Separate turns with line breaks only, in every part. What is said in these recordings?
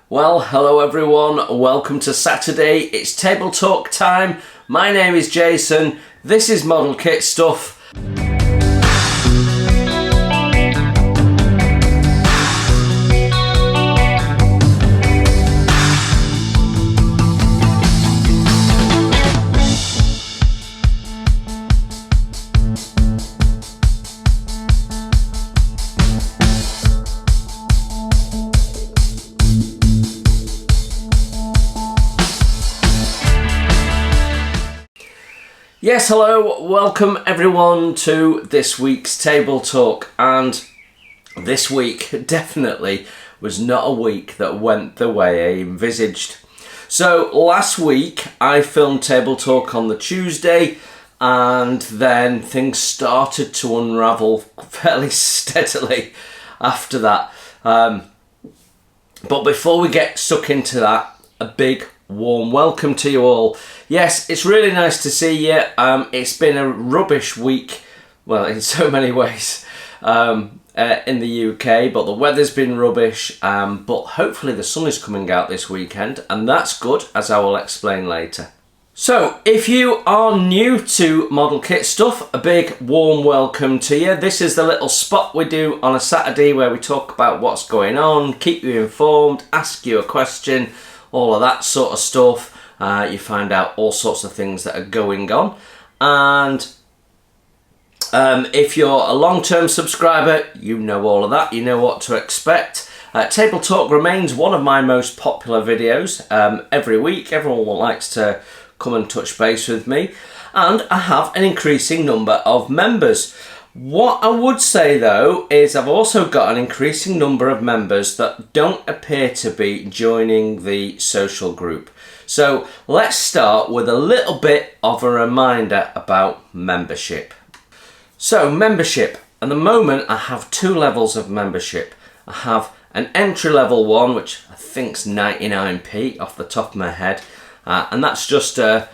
Well, hello everyone, welcome to Saturday, it's table talk time. My name is Jason, this is Model Kit Stuff. Yes, hello, welcome everyone to this week's table talk, and this week definitely was not a week that went the way I envisaged. So last week I filmed table talk on the Tuesday, and then things started to unravel fairly steadily after that. But before we get stuck into that, a big warm welcome to you all. Yes, it's really nice to see you. It's been a rubbish week, well, in so many ways, in the UK, but the weather's been rubbish, but hopefully the sun is coming out this weekend, and that's good, as I will explain later. So, if you are new to Model Kit Stuff, a big warm welcome to you. This is the little spot we do on a Saturday where we talk about what's going on, keep you informed, ask you a question, all of that sort of stuff. You find out all sorts of things that are going on. And if you're a long-term subscriber, you know all of that. You know what to expect. Table Talk remains one of my most popular videos. Every week, everyone likes to come and touch base with me. And I have an increasing number of members. What I would say though is I've also got an increasing number of members that don't appear to be joining the social group. So let's start with a little bit of a reminder about membership. So membership, at the moment I have two levels of membership. I have an entry level one, which I think's 99p off the top of my head, and that's just to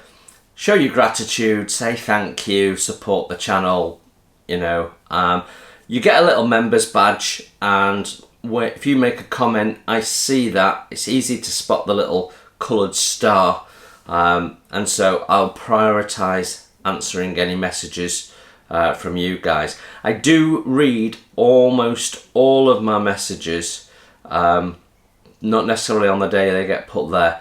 show your gratitude, say thank you, support the channel. You know, you get a little members badge, and if you make a comment, I see that. It's easy to spot the little coloured star, and so I'll prioritise answering any messages from you guys. I do read almost all of my messages, not necessarily on the day they get put there.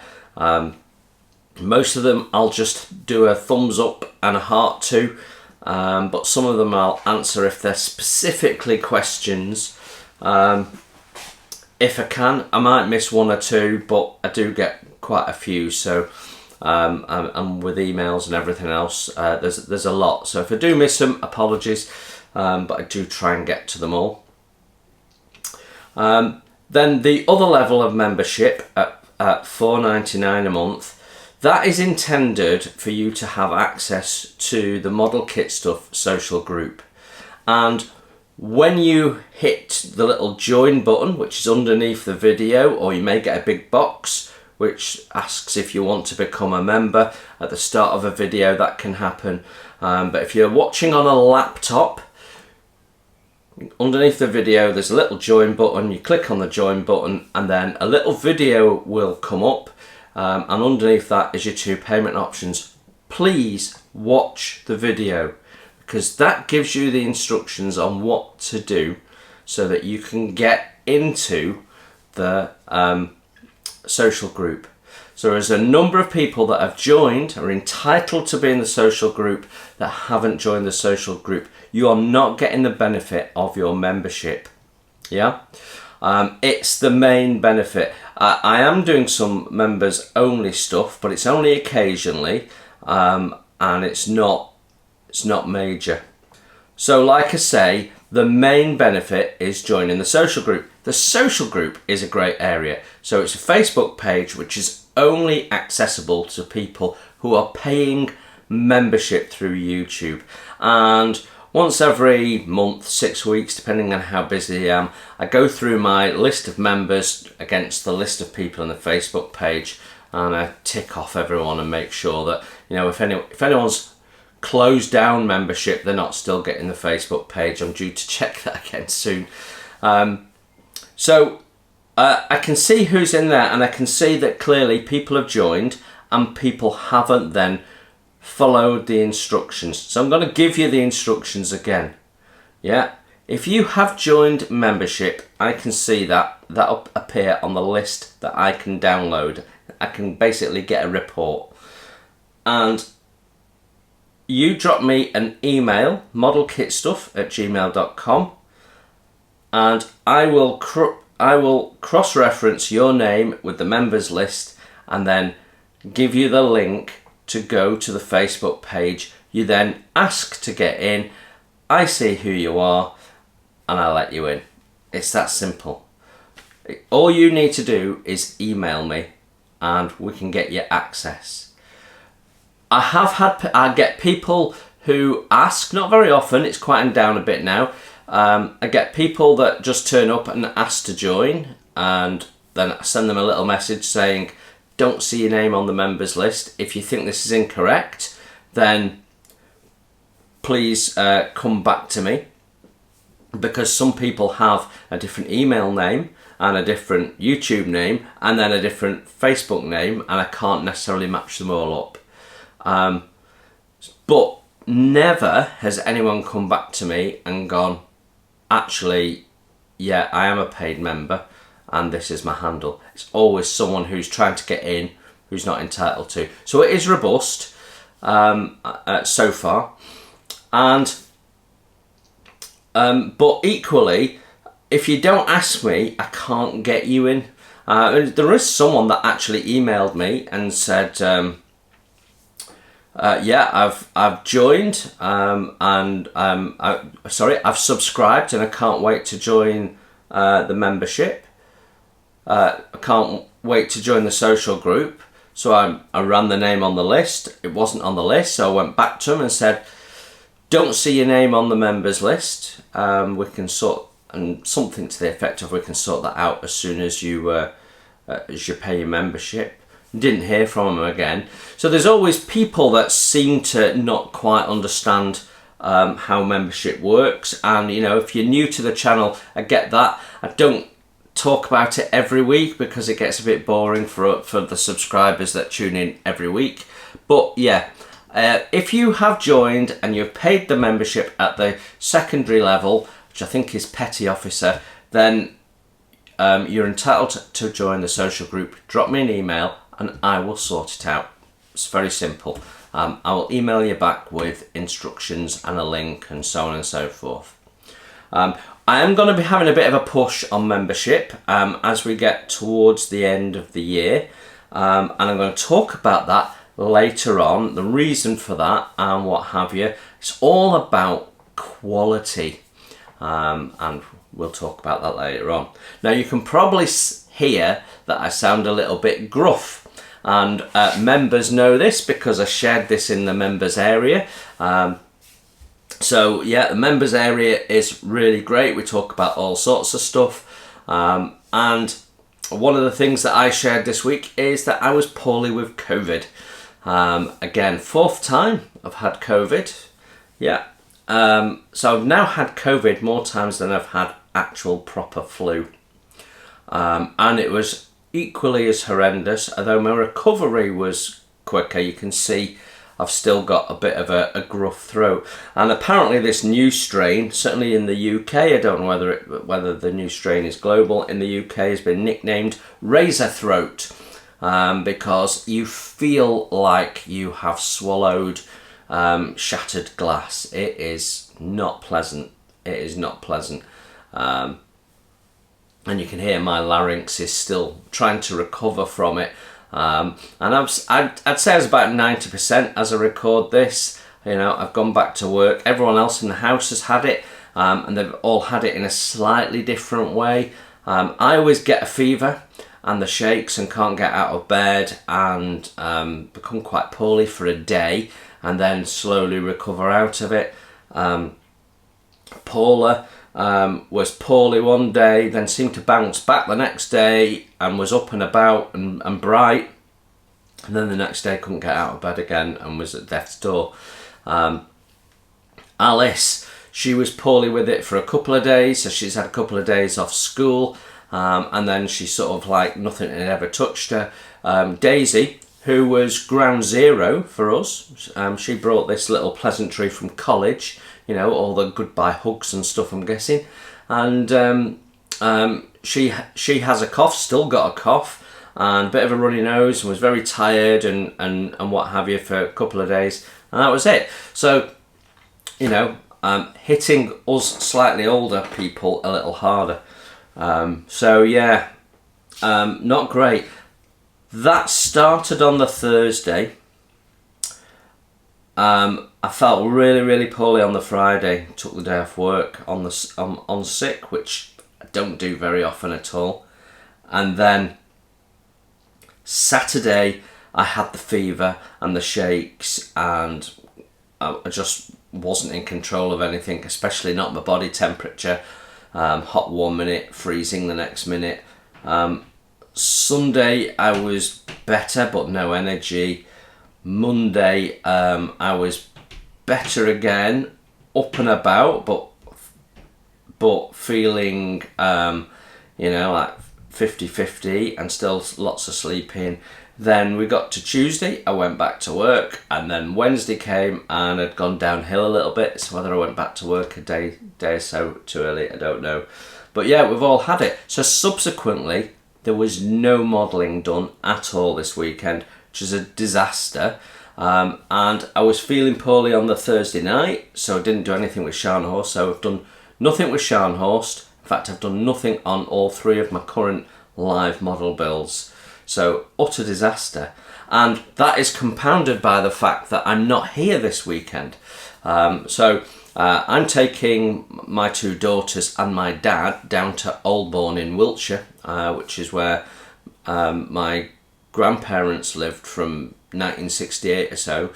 Most of them I'll just do a thumbs up and a heart to. But some of them I'll answer if they're specifically questions. If I can, I might miss one or two, but I do get quite a few. So, and with emails and everything else, there's a lot. So if I do miss them, apologies. But I do try and get to them all. Then the other level of membership at $4.99 a month. That is intended for you to have access to the Model Kit Stuff social group. And when you hit the little join button, which is underneath the video, or you may get a big box which asks if you want to become a member at the start of a video, that can happen. But if you're watching on a laptop, underneath the video there's a little join button. You click on the join button and then a little video will come up. And underneath that is your two payment options. Please watch the video, because that gives you the instructions on what to do so that you can get into the social group. So there's a number of people that have joined, are entitled to be in the social group, that haven't joined the social group. You are not getting the benefit of your membership. Yeah? It's the main benefit. I am doing some members only stuff, but it's only occasionally, and it's not major. So like I say, the main benefit is joining the social group. The social group is a great area. So it's a Facebook page which is only accessible to people who are paying membership through YouTube. And once every month, 6 weeks, depending on how busy I am, I go through my list of members against the list of people on the Facebook page, and I tick off everyone and make sure that, you know, if anyone's closed down membership, they're not still getting the Facebook page. I'm due to check that again soon. So I can see who's in there, and I can see that clearly people have joined and people haven't then followed the instructions. So I'm going to give you the instructions again. Yeah, if you have joined membership, I can see that. That'll appear on the list that I can download. I can basically get a report. And you drop me an email, modelkitstuff@gmail.com, and I will cross-reference your name with the members list and then give you the link to go to the Facebook page. You then ask to get in, I see who you are, and I let you in. It's that simple. All you need to do is email me and we can get you access. I get people who ask, not very often, it's quieting down a bit now. I get people that just turn up and ask to join, and then I send them a little message saying, don't see your name on the members list. If you think this is incorrect, then please come back to me, because some people have a different email name and a different YouTube name and then a different Facebook name, and I can't necessarily match them all up. But never has anyone come back to me and gone, actually, yeah, I am a paid member and this is my handle. It's always someone who's trying to get in who's not entitled to. So it is robust so far. And but equally, if you don't ask me, I can't get you in. There is someone that actually emailed me and said, yeah, I've joined and I've subscribed and I can't wait to join the membership. I can't wait to join the social group. So I ran the name on the list. It wasn't on the list, so I went back to him and said, don't see your name on the members list. We can sort, and something to the effect of, we can sort that out as soon as you pay your membership. Didn't hear from him again. So there's always people that seem to not quite understand how membership works. And you know, if you're new to the channel, I get that. I don't talk about it every week because it gets a bit boring for the subscribers that tune in every week. But yeah, if you have joined and you've paid the membership at the secondary level, which I think is petty officer, then you're entitled to join the social group. Drop me an email and I will sort it out. It's very simple. I will email you back with instructions and a link and so on and so forth. I am going to be having a bit of a push on membership as we get towards the end of the year, and I'm going to talk about that later on, the reason for that and what have you. It's all about quality, and we'll talk about that later on. Now you can probably hear that I sound a little bit gruff, and members know this because I shared this in the members area. So yeah, the members area is really great. We talk about all sorts of stuff, and one of the things that I shared this week is that I was poorly with COVID. Again, 4th time I've had COVID. Yeah, so I've now had COVID more times than I've had actual proper flu, and it was equally as horrendous, although my recovery was quicker. You can see I've still got a bit of a gruff throat, and apparently this new strain, certainly in the UK, I don't know whether the new strain is global, in the UK has been nicknamed razor throat, because you feel like you have swallowed shattered glass. It is not pleasant. It is not pleasant. And you can hear my larynx is still trying to recover from it. And I'd say I was about 90% as I record this. You know, I've gone back to work. Everyone else in the house has had it, and they've all had it in a slightly different way. I always get a fever and the shakes and can't get out of bed and become quite poorly for a day and then slowly recover out of it. Paula was poorly one day, then seemed to bounce back the next day and was up and about and bright, and then the next day couldn't get out of bed again and was at death's door. Alice, she was poorly with it for a couple of days, so she's had a couple of days off school, and then she sort of like nothing had ever touched her. Daisy, who was ground zero for us, she brought this little pleasantry from college, you know, all the goodbye hugs and stuff, I'm guessing, and she has a cough, still got a cough, and a bit of a runny nose, and was very tired and what have you for a couple of days, and that was it. So, you know, hitting us slightly older people a little harder. So yeah, not great. That started on the Thursday. I felt really poorly on the Friday. Took the day off work on sick, which I don't do very often at all. And then Saturday I had the fever and the shakes, and I just wasn't in control of anything, especially not my body temperature. Hot 1 minute, freezing the next minute. Sunday I was better but no energy. Monday I was better again, up and about, but feeling you know, like 50-50 and still lots of sleeping. Then we got to Tuesday, I went back to work, and then Wednesday came and had gone downhill a little bit, so whether I went back to work a day or so too early, I don't know. But yeah, we've all had it. So subsequently, there was no modelling done at all this weekend, which is a disaster. And I was feeling poorly on the Thursday night, so I didn't do anything with Scharnhorst. So I've done nothing with Scharnhorst. In fact, I've done nothing on all 3 of my current live model builds. So, utter disaster. And that is compounded by the fact that I'm not here this weekend. I'm taking my 2 daughters and my dad down to Oldbourne in Wiltshire, which is where my grandparents lived from 1968 or so.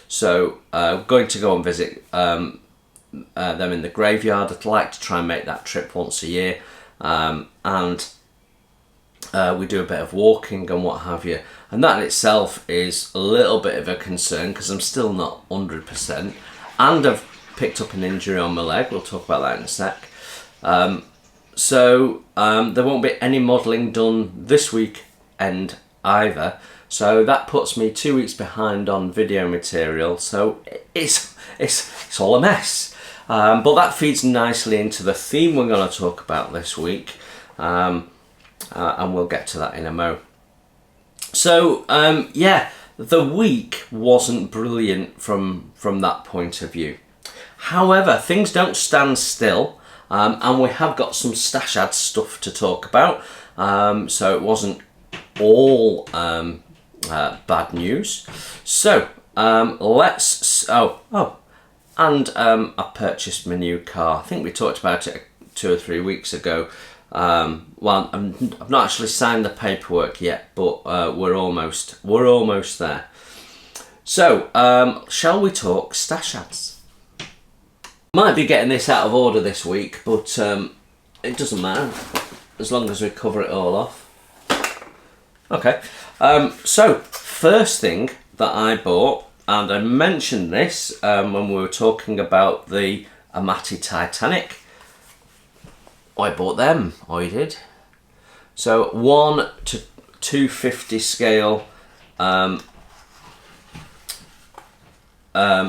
So, going to go and visit them in the graveyard. I'd like to try and make that trip once a year. We do a bit of walking and what have you, and that in itself is a little bit of a concern because I'm still not 100%, and I've picked up an injury on my leg. We'll talk about that in a sec. So there won't be any modelling done this weekend either, so that puts me 2 weeks behind on video material, so it's all a mess. But that feeds nicely into the theme we're going to talk about this week. And we'll get to that in a mo. So yeah, the week wasn't brilliant from that point of view. However, things don't stand still, and we have got some stash ad stuff to talk about. So it wasn't all bad news. So let's. And I purchased my new car. I think we talked about it 2 or 3 weeks ago. Well, I've not actually signed the paperwork yet, but we're almost there. So, shall we talk stash ads? Might be getting this out of order this week, but it doesn't matter as long as we cover it all off. Okay. So first thing that I bought, and I mentioned this when we were talking about the Amati Titanic. I bought them, I did. So 1 to 250 scale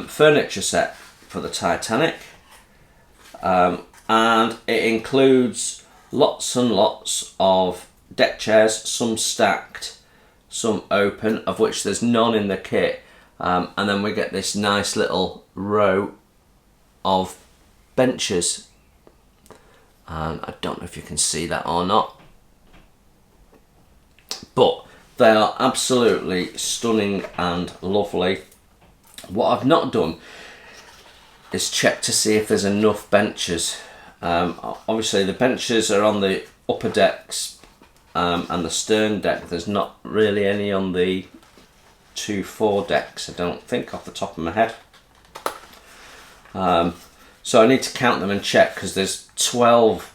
furniture set for the Titanic, and it includes lots and lots of deck chairs, some stacked, some open, of which there's none in the kit, and then we get this nice little row of benches. And I don't know if you can see that or not, but they are absolutely stunning and lovely. What I've not done is check to see if there's enough benches. Obviously the benches are on the upper decks and the stern deck. There's not really any on the 2 foredecks, I don't think, off the top of my head. So I need to count them and check, because there's 12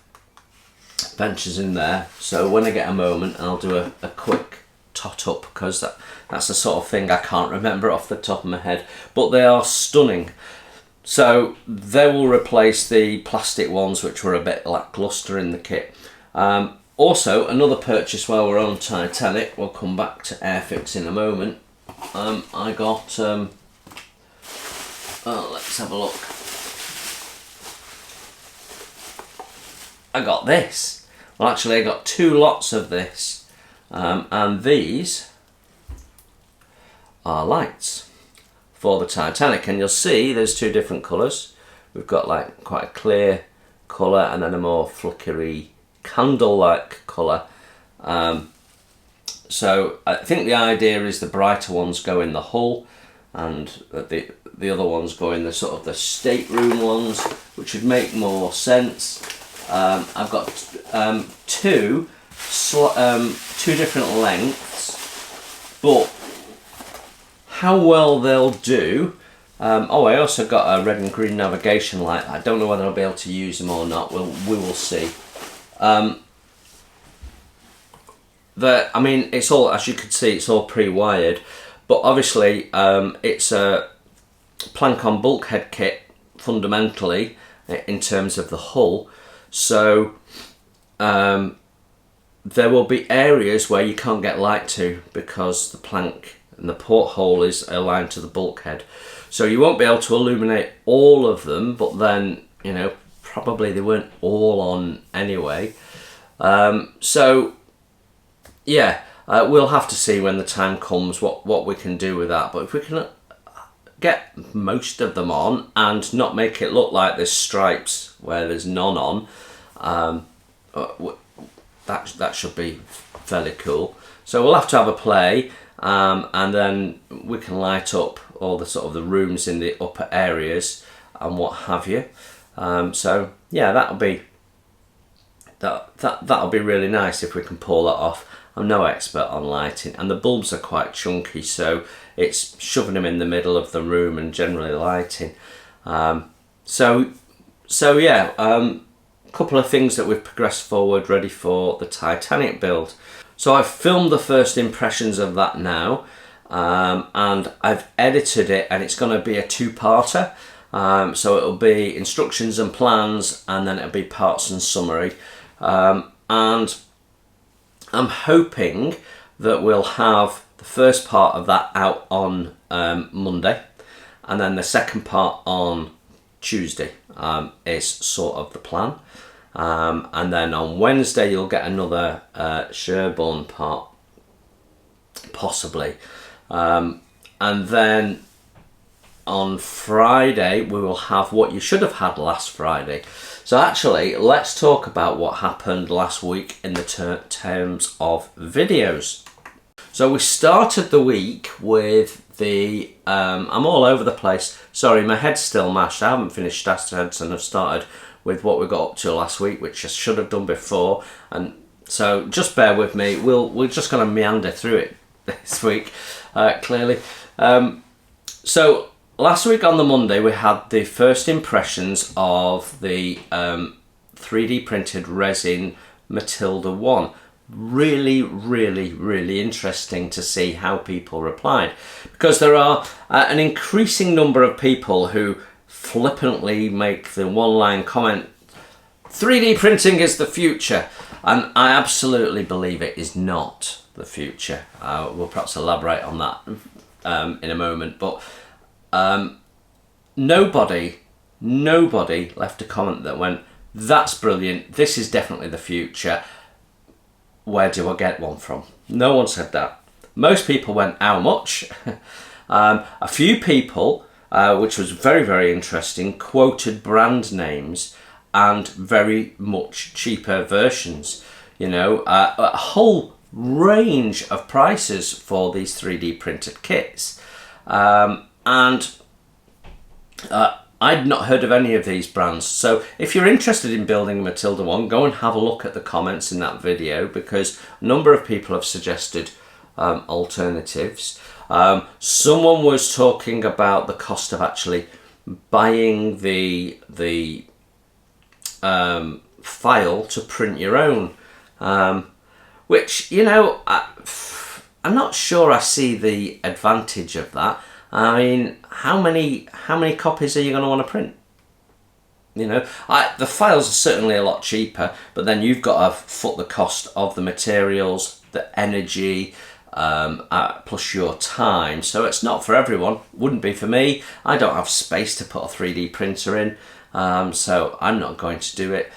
benches in there. So when I get a moment, I'll do a quick tot up, because that's the sort of thing I can't remember off the top of my head. But they are stunning. So they will replace the plastic ones, which were a bit lackluster in the kit. Also, another purchase while we're on Titanic, we'll come back to Airfix in a moment. I got, let's have a look. I got this. Well, actually, I got 2 lots of this, and these are lights for the Titanic, and you'll see there's 2 different colours. We've got like quite a clear colour and then a more flickery candle-like colour. So I think the idea is the brighter ones go in the hull, and the other ones go in the sort of the stateroom ones, which would make more sense. I've got 2 different lengths, but how well they'll do. Oh, I also got a red and green navigation light. I don't know whether I'll be able to use them or not. We will see. I mean, it's all, as you can see, it's all pre-wired, but obviously it's a plank-on bulkhead kit fundamentally in terms of the hull. So there will be areas where you can't get light to because the plank and the porthole is aligned to the bulkhead. So you won't be able to illuminate all of them, but then, you know, probably they weren't all on anyway. So yeah, we'll have to see when the time comes what we can do with that. But if we can get most of them on and not make it look like there's stripes where there's none on, that should be fairly cool. So we'll have to have a play, and then we can light up all the sort of the rooms in the upper areas and what have you. So yeah, that'll be really nice if we can pull that off. I'm no expert on lighting, and the bulbs are quite chunky, so it's shoving them in the middle of the room and generally lighting. So yeah, a couple of things that we've progressed forward ready for the Titanic build. So I've filmed the first impressions of that now, and I've edited it, and it's going to be a 2-parter. So it'll be instructions and plans, and then it'll be parts and summary. And I'm hoping that we'll have the first part of that out on Monday, and then the second part on Tuesday is sort of the plan. And then on Wednesday you'll get another Sherborne part, possibly. And then on Friday we will have what you should have had last Friday. So actually, let's talk about what happened last week in the terms of videos. So we started the week with the, I'm all over the place. Sorry, my head's still mashed. I haven't finished Stats and I've started with what we got up to last week, which I should have done before. And so just bear with me. We're just going to meander through it this week, clearly. So last week on the Monday, we had the first impressions of the 3D printed resin Matilda 1. Really interesting to see how people replied, because there are an increasing number of people who flippantly make the one-line comment, 3D printing is the future, and I absolutely believe it is not the future. We'll perhaps elaborate on that in a moment, but nobody left a comment that went, that's brilliant, this is definitely the future, where do I get one from? No one said that. Most people went, how much? A few people, which was very interesting, quoted brand names and very much cheaper versions. You know, a whole range of prices for these 3D printed kits. And I'd not heard of any of these brands. So if you're interested in building a Matilda 1, go and have a look at the comments in that video, because a number of people have suggested alternatives. Someone was talking about the cost of actually buying the file to print your own, which, you know, I'm not sure I see the advantage of that. I mean, how many copies are you going to want to print? You know, the files are certainly a lot cheaper, but then you've got to foot the cost of the materials, the energy, plus your time. So it's not for everyone. Wouldn't be for me. I don't have space to put a 3D printer in, so I'm not going to do it.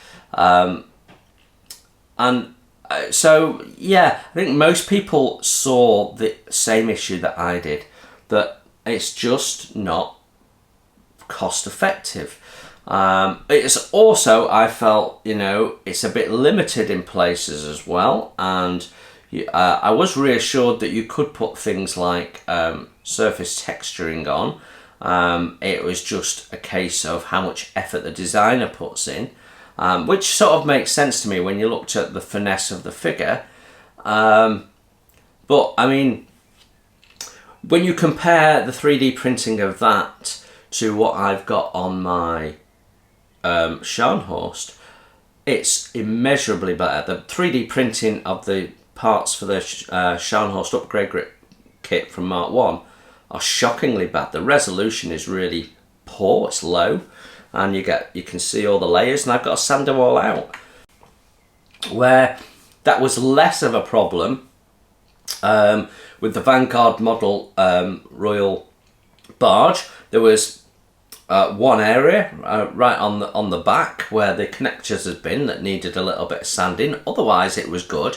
So yeah, I think most people saw the same issue that I did, that it's just not cost effective. It's also, I felt, you know, it's a bit limited in places as well, and I was reassured that you could put things like surface texturing on. It was just a case of how much effort the designer puts in, which sort of makes sense to me when you looked at the finesse of the figure. But I mean, when you compare the 3D printing of that to what I've got on my Scharnhorst, it's immeasurably better. The 3D printing of the parts for the Scharnhorst upgrade kit from Mark 1 are shockingly bad. The resolution is really poor, it's low, and you can see all the layers, and I've got to sand them all out. Where that was less of a problem with the Vanguard model Royal Barge. There was one area right on the back where the connectors had been that needed a little bit of sanding. Otherwise it was good.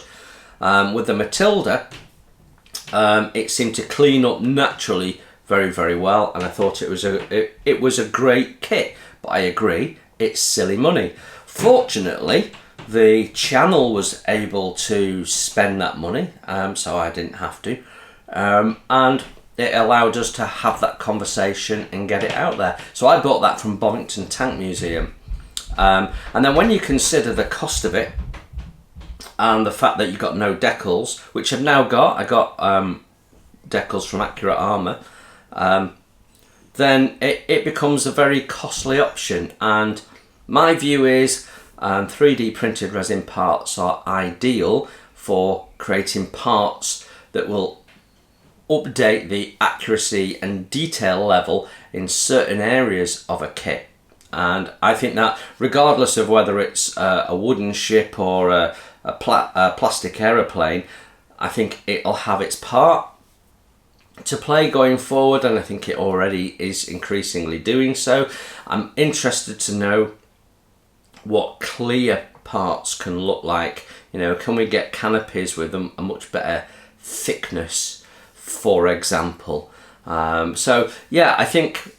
With the Matilda, it seemed to clean up naturally very, very well, and I thought it was a great kit. But I agree, it's silly money. Fortunately, the channel was able to spend that money, so I didn't have to, and it allowed us to have that conversation and get it out there. So I bought that from Bovington Tank Museum, and then when you consider the cost of it and the fact that you've got no decals, which I've now got, I got decals from Accurate Armour, then it becomes a very costly option. And my view is 3D printed resin parts are ideal for creating parts that will update the accuracy and detail level in certain areas of a kit. And I think that regardless of whether it's a wooden ship or a plastic aeroplane, I think it'll have its part to play going forward, and I think it already is increasingly doing so. I'm interested to know what clear parts can look like. You know, can we get canopies with a much better thickness, for example? So yeah, I think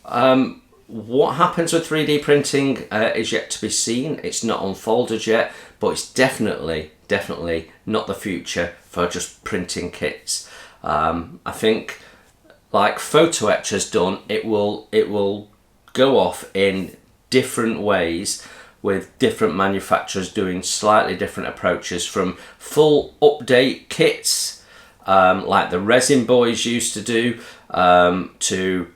what happens with 3D printing is yet to be seen. It's not unfolded yet, but it's definitely not the future for just printing kits. I think, like photo etch has done, it will go off in different ways, with different manufacturers doing slightly different approaches, from full update kits like the Resin Boys used to do, to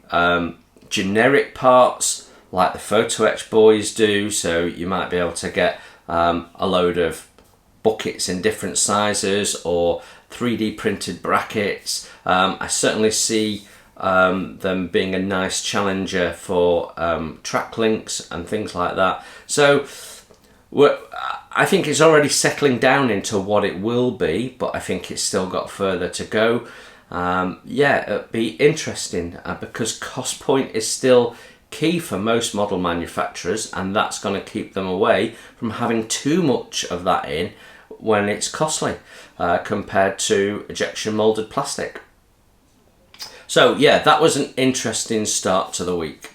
generic parts like the Photo Etch Boys do. So you might be able to get a load of buckets in different sizes, or 3D printed brackets. I certainly see them being a nice challenger for track links and things like that. So I think it's already settling down into what it will be, but I think it's still got further to go. Yeah, it'd be interesting because cost point is still key for most model manufacturers, and that's going to keep them away from having too much of that in when it's costly compared to injection molded plastic. So yeah, that was an interesting start to the week.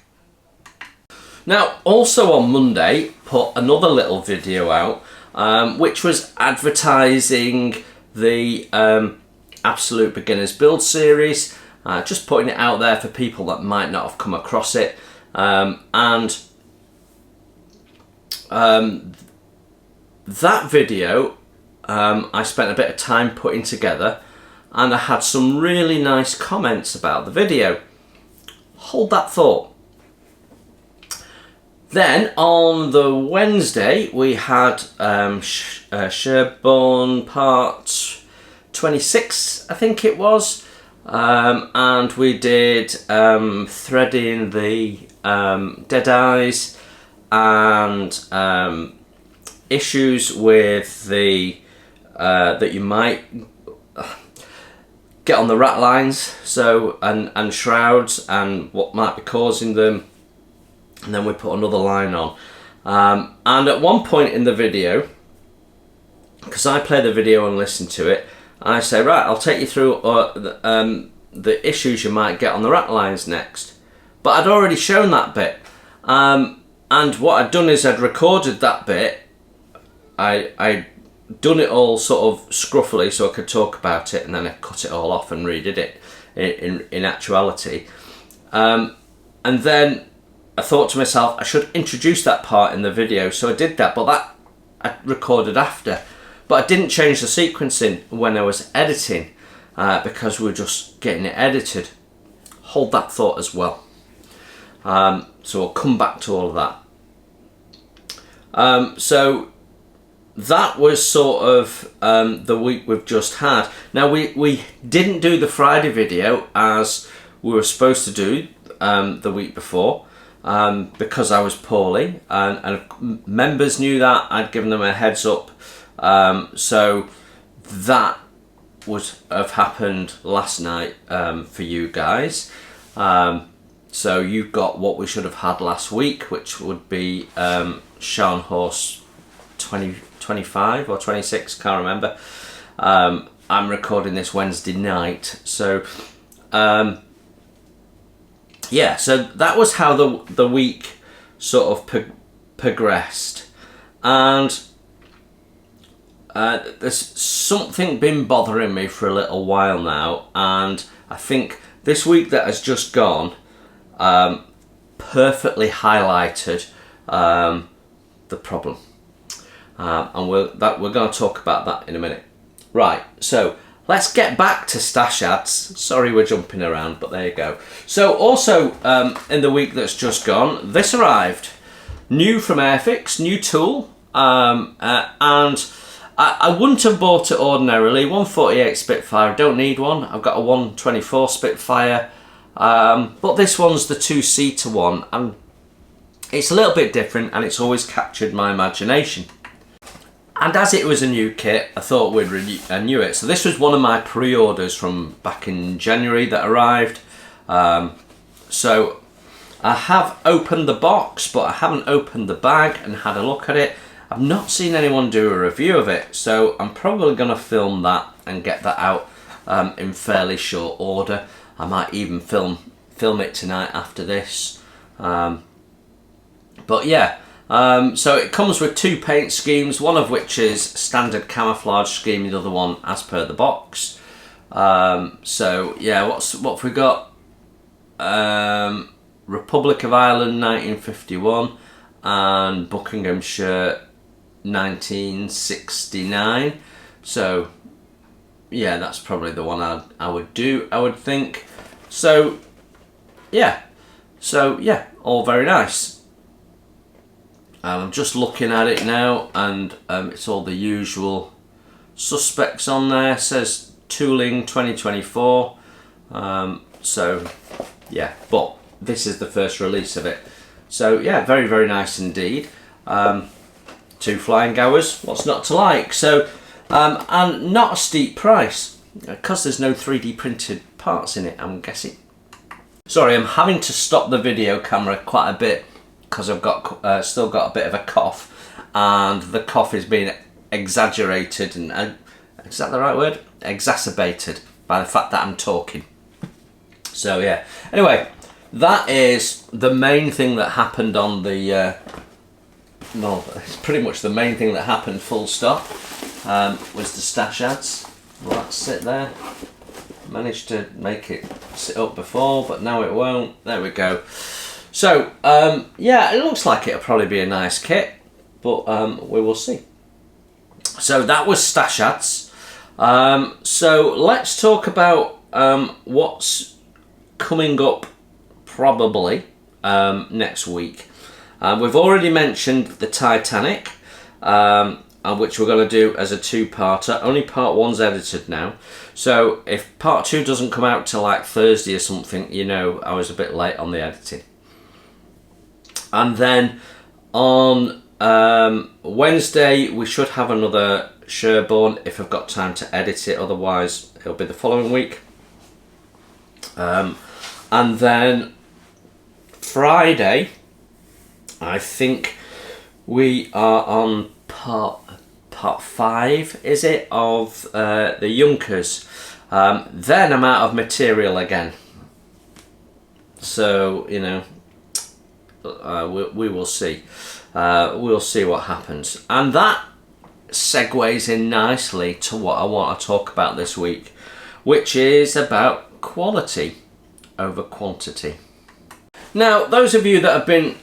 Now, also on Monday, put another little video out, which was advertising the Absolute Beginners Build series, just putting it out there for people that might not have come across it. And that video I spent a bit of time putting together, and I had some really nice comments about the video. Hold that thought. Then on the Wednesday we had Sherborne part 26, I think it was, and we did threading the dead eyes, and issues with the that you might get on the rat lines, so and shrouds and what might be causing them, and then we put another line on. And at one point in the video, because I play the video and listen to it, I say, right, I'll take you through the issues you might get on the rat lines next. But I'd already shown that bit, and what I'd done is I'd recorded that bit. I'd done it all sort of scruffily so I could talk about it, and then I cut it all off and redid it in actuality. And then I thought to myself, I should introduce that part in the video, so I did that, but that I recorded after. But I didn't change the sequencing when I was editing, because we were just getting it edited. Hold that thought as well. So I'll come back to all of that. So that was sort of the week we've just had. Now we didn't do the Friday video as we were supposed to do the week before, because I was poorly, and members knew that. I'd given them a heads up, so that would have happened last night for you guys. So you got what we should have had last week, which would be Scharnhorst 25 or 26, can't remember. I'm recording this Wednesday night, so yeah, so that was how the week sort of progressed. And there's something been bothering me for a little while now, and I think this week that has just gone perfectly highlighted the problem, and we're going to talk about that in a minute. Right, so let's get back to stash ads. Sorry we're jumping around, but there you go. So also in the week that's just gone, this arrived. New from Airfix, new tool, and I wouldn't have bought it ordinarily. 148 Spitfire, I don't need one. I've got a 124 Spitfire, but this one's the two-seater one, and it's a little bit different, and it's always captured my imagination. And as it was a new kit, I thought we'd renew it. So this was one of my pre-orders from back in January that arrived. So I have opened the box, but I haven't opened the bag and had a look at it. I've not seen anyone do a review of it, so I'm probably going to film that and get that out in fairly short order. I might even film it tonight after this. But yeah. So it comes with two paint schemes, one of which is standard camouflage scheme, the other one as per the box. So yeah, what have we got? Republic of Ireland 1951 and Buckinghamshire 1969. So yeah, that's probably the one I would do, I would think. So yeah, all very nice. I'm just looking at it now, and it's all the usual suspects on there. It says tooling 2024. So yeah, but this is the first release of it. So yeah, very, very nice indeed. Two flying hours, what's not to like? So and not a steep price, because there's no 3D printed parts in it, I'm guessing. Sorry, I'm having to stop the video camera quite a bit because I've got still got a bit of a cough, and the cough is being exaggerated and is that the right word? Exacerbated by the fact that I'm talking. So yeah. Anyway, that is the main thing that happened on the. No, it's pretty much the main thing that happened. Full stop. Was the stash ads. Will that sit there? Managed to make it sit up before, but now it won't. There we go. So, yeah, it looks like it'll probably be a nice kit, but we will see. So that was stash ads. So let's talk about what's coming up probably next week. We've already mentioned the Titanic, which we're going to do as a two-parter. Only part one's edited now. So if part two doesn't come out till like Thursday or something, you know I was a bit late on the editing. And then On Wednesday we should have another Sherborne if I've got time to edit it, otherwise it'll be the following week. And then Friday, I think we are on part 5, is it, of the Junkers. Then I'm out of material again. So, you know, we will see. We'll see what happens. And that segues in nicely to what I want to talk about this week, which is about quality over quantity. Now, those of you that have been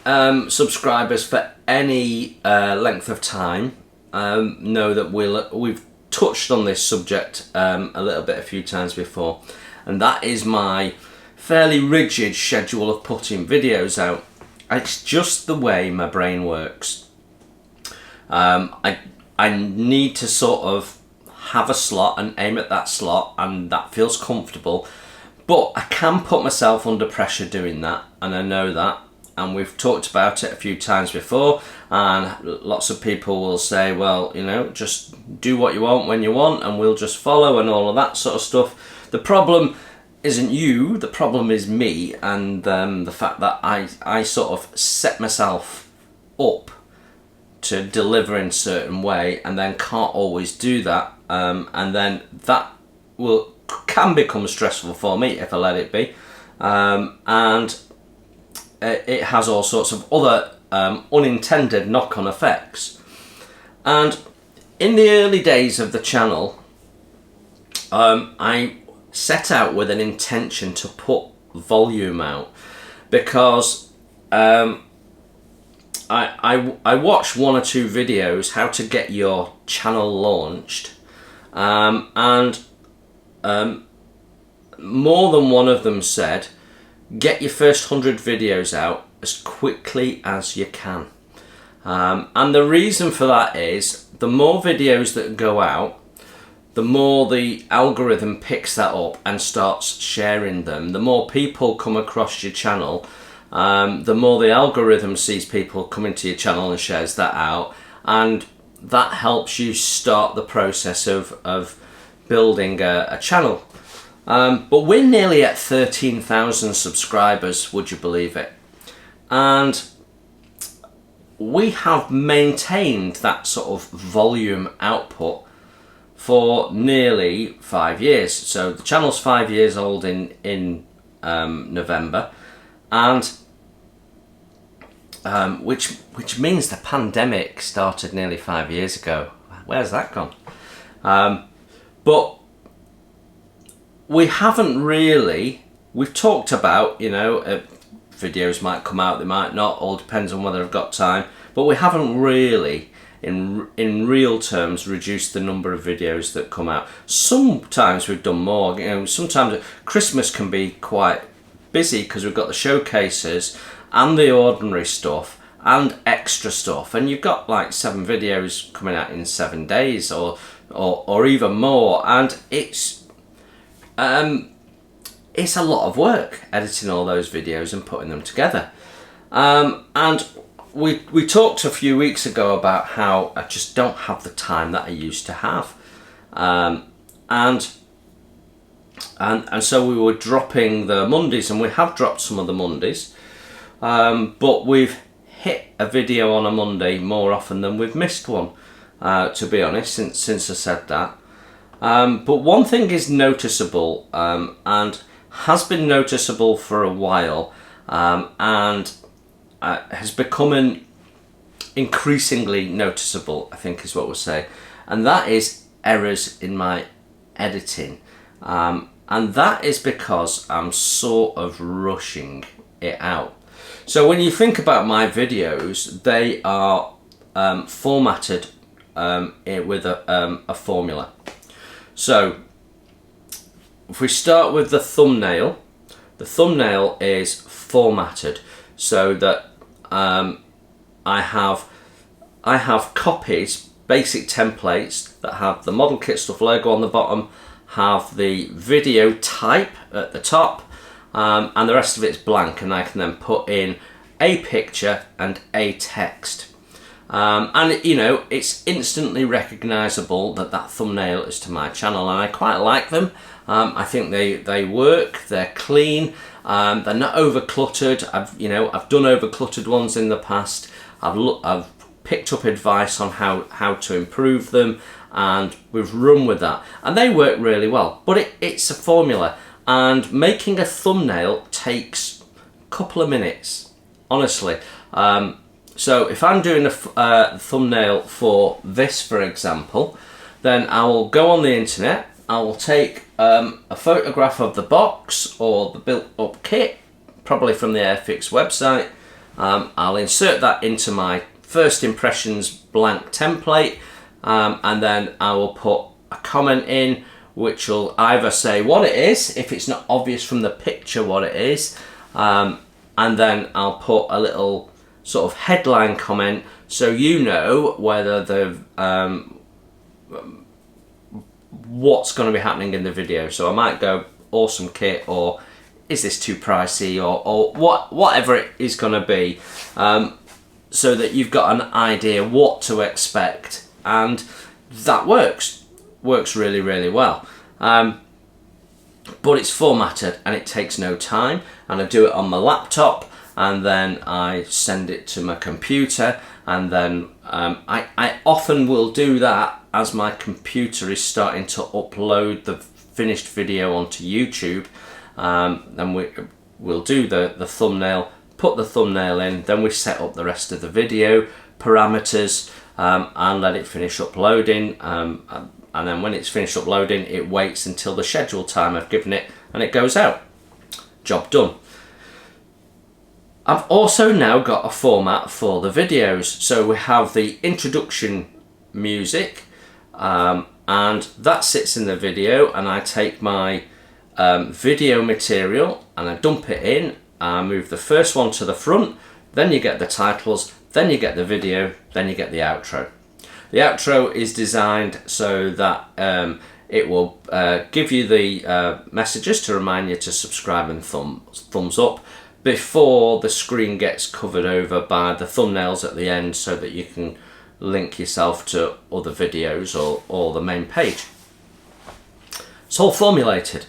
subscribers for any length of time know that we've touched on this subject a little bit a few times before, and that is my fairly rigid schedule of putting videos out. It's just the way my brain works. I need to sort of have a slot and aim at that slot, and that feels comfortable. But I can put myself under pressure doing that, and I know that, and we've talked about it a few times before, and lots of people will say, well, you know, just do what you want when you want and we'll just follow and all of that sort of stuff. The problem isn't you, the problem is me, and the fact that I sort of set myself up to deliver in a certain way and then can't always do that, and then that can become stressful for me if I let it be, and it has all sorts of other unintended knock-on effects. And in the early days of the channel, I set out with an intention to put volume out, because I watched 1 or 2 videos how to get your channel launched, and more than one of them said, get your first 100 videos out as quickly as you can. And the reason for that is, the more videos that go out, the more the algorithm picks that up and starts sharing them. The more people come across your channel, the more the algorithm sees people coming to your channel and shares that out, and that helps you start the process of building a channel. But we're nearly at 13,000 subscribers, would you believe it? And we have maintained that sort of volume output for nearly 5 years. So the channel's 5 years old in November, and which means the pandemic started nearly 5 years ago. Where's that gone? But we haven't really, we've talked about, you know, videos might come out, they might not, all depends on whether I've got time, but we haven't really, in real terms, reduced the number of videos that come out. Sometimes we've done more, you know, sometimes Christmas can be quite busy because we've got the showcases and the ordinary stuff and extra stuff, and you've got like 7 videos coming out in 7 days or even more, and it's a lot of work editing all those videos and putting them together. And we talked a few weeks ago about how I just don't have the time that I used to have, and so we were dropping the Mondays, and we have dropped some of the Mondays, but we've hit a video on a Monday more often than we've missed one, to be honest, since I said that. But one thing is noticeable, and has been noticeable for a while, and has become increasingly noticeable, I think is what we'll say, and that is errors in my editing. And that is because I'm sort of rushing it out. So when you think about my videos, they are formatted with a formula. So if we start with the thumbnail is formatted so that I have copies, basic templates that have the Model Kit Stuff logo on the bottom, have the video type at the top, and the rest of it's blank, and I can then put in a picture and a text. And you know, it's instantly recognizable that that thumbnail is to my channel, and I quite like them. I think they work, they're clean, they're not over cluttered. I've done over cluttered ones in the past. I've picked up advice on how to improve them, and we've run with that, and they work really well. But it's a formula, and making a thumbnail takes a couple of minutes, honestly. So if I'm doing a thumbnail for this, for example, then I will go on the internet, I will take a photograph of the box or the built-up kit, probably from the Airfix website. I'll insert that into my first impressions blank template, and then I will put a comment in which will either say what it is, if it's not obvious from the picture what it is, and then I'll put a little sort of headline comment so you know whether the what's going to be happening in the video. So I might go awesome kit, or is this too pricey, or whatever it is going to be, so that you've got an idea what to expect, and that works really, really well. But it's formatted and it takes no time, and I do it on my laptop, and then I send it to my computer, and then I often will do that as my computer is starting to upload the finished video onto YouTube. Then we'll do the thumbnail, put the thumbnail in, then we set up the rest of the video parameters, and let it finish uploading, and then when it's finished uploading, it waits until the scheduled time I've given it, and it goes out. Job done. I've also now got a format for the videos. So we have the introduction music, and that sits in the video, and I take my video material and I dump it in. I move the first one to the front, then you get the titles, then you get the video, then you get the outro. The outro is designed so that it will give you the messages to remind you to subscribe and thumbs up before the screen gets covered over by the thumbnails at the end, so that you can link yourself to other videos or the main page. It's all formulated.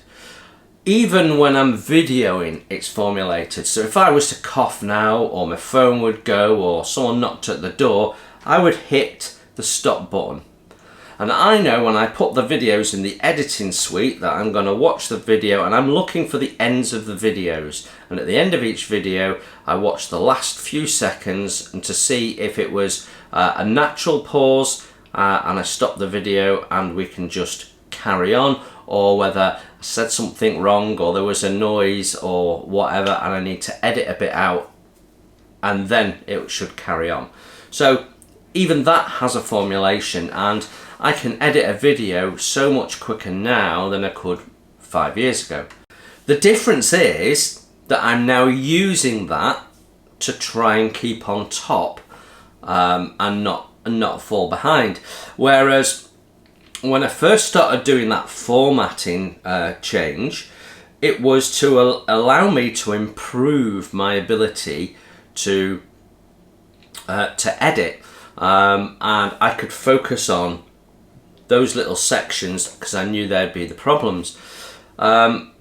Even when I'm videoing, it's formulated. So if I was to cough now, or my phone would go, or someone knocked at the door, I would hit the stop button. And I know when I put the videos in the editing suite that I'm going to watch the video, and I'm looking for the ends of the videos. And at the end of each video, I watch the last few seconds, and to see if it was a natural pause, and I stop the video and we can just carry on, or whether I said something wrong, or there was a noise or whatever, and I need to edit a bit out, and then it should carry on. So even that has a formulation, and I can edit a video so much quicker now than I could 5 years ago. The difference is that I'm now using that to try and keep on top, and not fall behind. Whereas when I first started doing that formatting change, it was to allow me to improve my ability to edit, and I could focus on those little sections because I knew there'd be the problems. But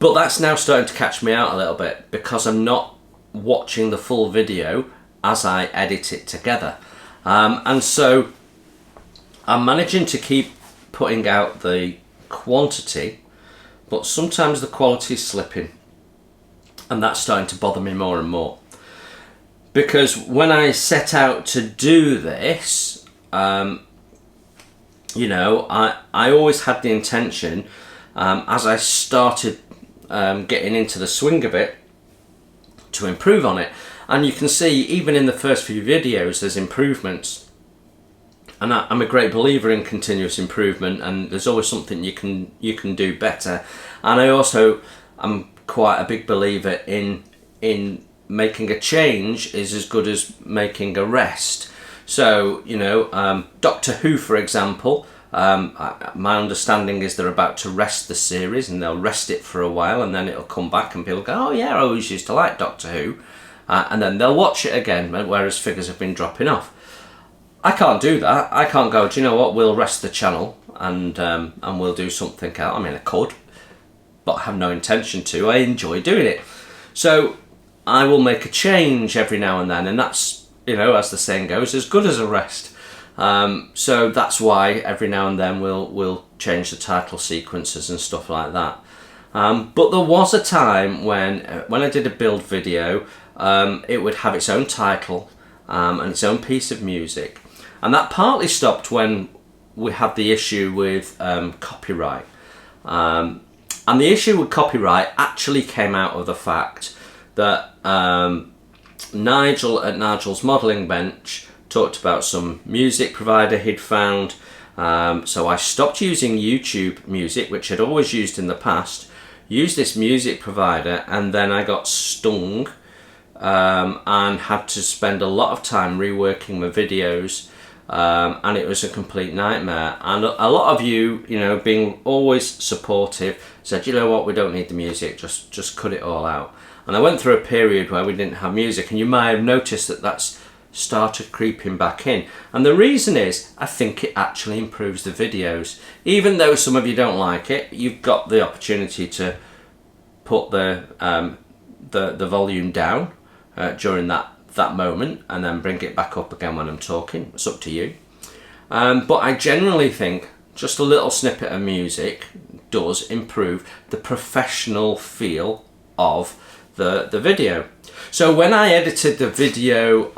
that's now starting to catch me out a little bit, because I'm not watching the full video as I edit it together. And so I'm managing to keep putting out the quantity, but sometimes the quality is slipping, and that's starting to bother me more and more. Because when I set out to do this, you know, I always had the intention, as I started getting into the swing of it, to improve on it. And you can see even in the first few videos there's improvements, and I'm a great believer in continuous improvement, and there's always something you can do better. And I also am quite a big believer in making a change is as good as making a rest. So, you know, Doctor Who, for example, my understanding is they're about to rest the series, and they'll rest it for a while, and then it'll come back and people go, oh yeah, I always used to like Doctor Who. and then they'll watch it again, whereas figures have been dropping off. I can't do that. I can't go, do you know what, we'll rest the channel and we'll do something else. I mean, I could, but I have no intention to. I enjoy doing it. So I will make a change every now and then, and that's, you know, as the saying goes, as good as a rest. So that's why every now and then we'll change the title sequences and stuff like that. But there was a time when I did a build video, it would have its own title and its own piece of music, and that partly stopped when we had the issue with copyright. And the issue with copyright actually came out of the fact that Nigel at Nigel's Modelling Bench talked about some music provider he'd found. So I stopped using YouTube Music, which I'd always used in the past, used this music provider, and then I got stung and had to spend a lot of time reworking my videos, and it was a complete nightmare. And a lot of you, you know, being always supportive, said, you know what, we don't need the music, just cut it all out. And I went through a period where we didn't have music, and you might have noticed that that's started creeping back in. And the reason is, I think it actually improves the videos. Even though some of you don't like it, you've got the opportunity to put the volume down during that moment, and then bring it back up again when I'm talking. It's up to you. But I generally think just a little snippet of music does improve the professional feel of the video. So when I edited the video